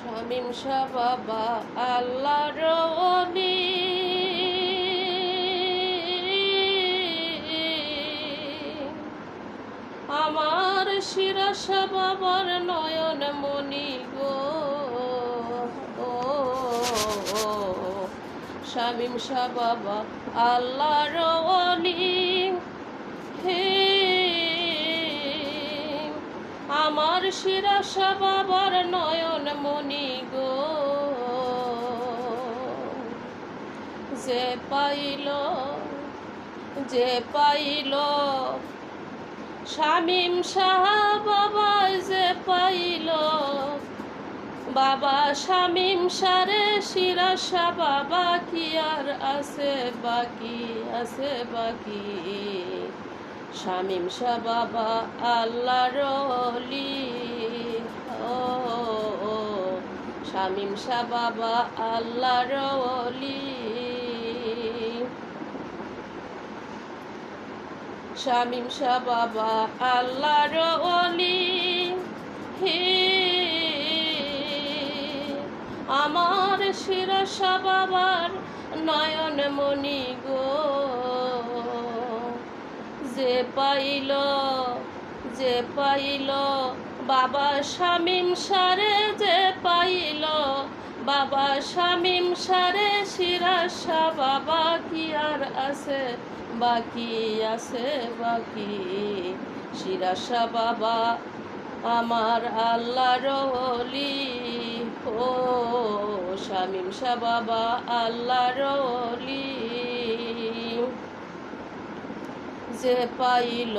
শামীম শাহ বাবা আল্লাহর ওলি, আমার শিরা শাহ বাবার নয়ন মনি গো। শামীম শাহ বাবা আল্লাহর ওলি, হে আমার শিরা শাহ বাবার নয়ন মনি গো। যে পাইল শামীম শাহ বাবা, যে পাইল বাবা শামীম শারে শিরা শাহ বাবা, কি আর আছে বাকি, আছে বাকি। শামীম শাহ বাবা আল্লাহর ওলি, শামীম শাহ বাবা আল্লাহর ওলি, শামীম শাহ বাবা আল্লাহর ওলি, হে আমার শিরা শাহ বাবার নয়ন মনি গো। যে পাইল বাবা শামীম শারে, যে পাইল বাবা শামীম শারে শিরা শাহ বাবা, কি আর আছে বাকি, আছে বাকি। শিরা শাহ বাবা আমার আল্লাহর ওলি, ও শামীম শাহ বাবা আল্লাহর ওলি। যে পাইল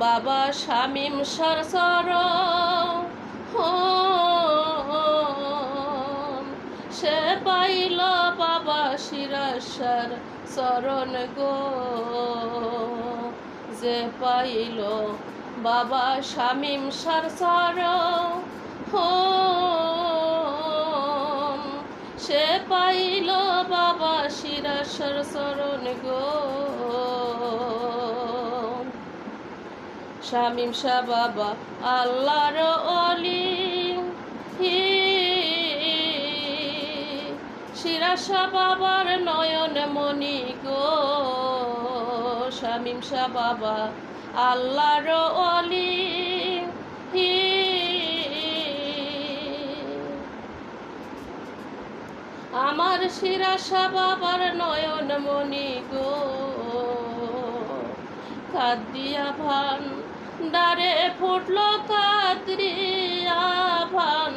বাবা শামীম শাহ চরণ, সে পাইল বাবা শিরা শাহর চরণ গো। যে পাইল বাবা শামীম শাহ চরণ, সে পাইল বাবা শিরা শাহর চরণ গো। শামীম শাহ বাবা আল্লাহর ওলি, শিরা শাহ বাবার নয়ন মনি গো। শামীম শাহ বাবা আল্লাহর ওলি, আমার শিরা শাহ বাবার নয়ন মনি গো। কাদিয়া ভান ডারে ফুটলো, কাদরিয়া ভান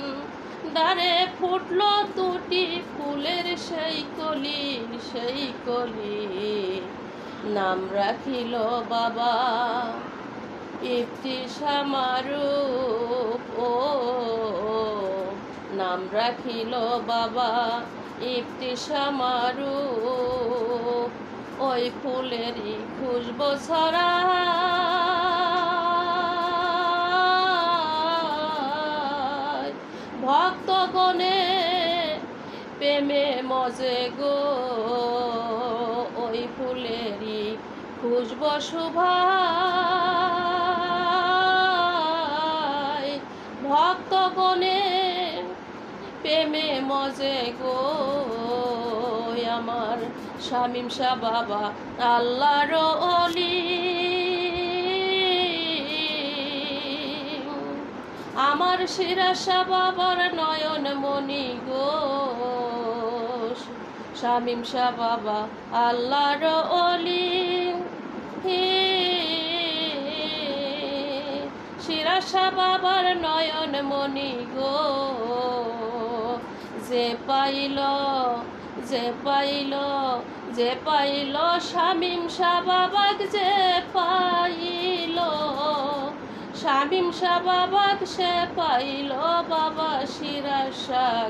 ডারে ফুটলো দুটি ফুলের সেই কলি, সেই কলি। নাম রাখিল বাবা ইফতিসাম রূপ, ও নাম রাখিল বাবা ইফতিসাম রূপ। ওই ফুলেরই খুশবু ছড়া ভক্তগণে প্রেমে মজে গো। ওই ফুলেরই খুশবু শোভায় ভক্তগণে প্রেমে মজে গো। আমার শামীম শাহ বাবা আল্লাহর ওলি, আমার শিরা শাহ বাবার নয়ন মনি গো। শামীম শাহ বাবা আল্লাহর ওলি, শিরা শাহ বাবার নয়ন মনি গো। যে পাইল শামীম শাহ বাবাক, যে পাইল শামীম শাহ বাবাক, সে পাইল বাবা শিরা শাহ,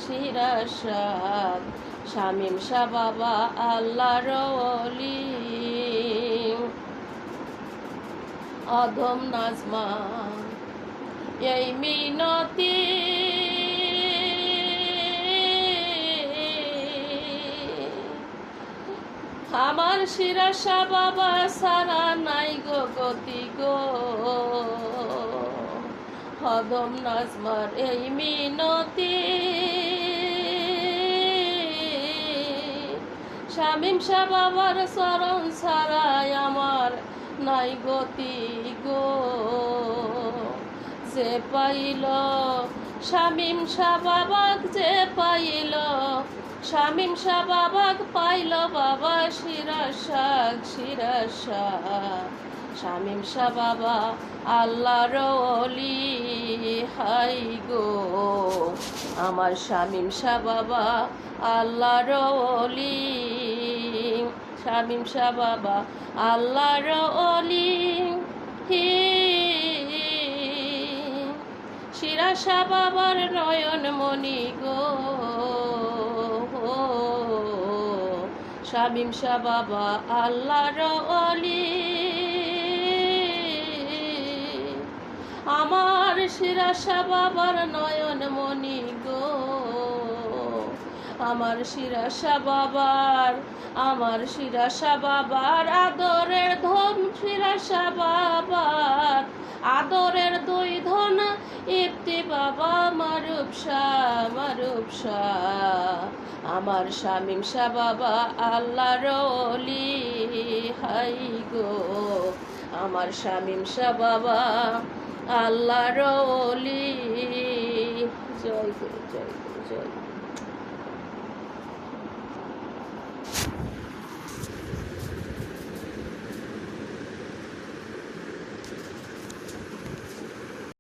শিরা শাহ। শামীম শাহ বাবা আল্লাহর ওলি, অধম নাজমা এই মিনতি, আমার শিরা শাহ বাবা সারা নাই গো গতি গো। হদম নাজমার এই মিনতি, শামীম শাহ বাবার চরণ ছাড়াই আমার নাই গতি গো। যে পাইল শামীম শাহ বাবাক, যে পাইল শামীম শাহ বাবাক, পাইল বাবা শিরাশাক শিরাশাক। শামীম শাহ বাবা আল্লাহর ওলি হাই গো, আমার শামীম শাহ বাবা আল্লাহর ওলি। শামীম শাহ বাবা আল্লাহর ওলি, শিরাশাহ বাবার নয়ন মণি গো। শামীম শাহ বাবা আল্লাহর ওলি, আমার শিরাশাহ বাবার নয়ন মণি গো। আমার শিরাশাহ বাবার, আমার শিরাশাহ বাবার আদরের ধন, শিরাশাহ বাবার আদরের দুই ধন, ইফতি বাবা মারুফ শাহ মারুফ শাহ। আমার শামীম শাহ বাবা আল্লাহর ওলি হাই গো, আমার শামীম শাহ বাবা আল্লাহর ওলি। জয় গুরু, জয় গুরু, জয় গুরু।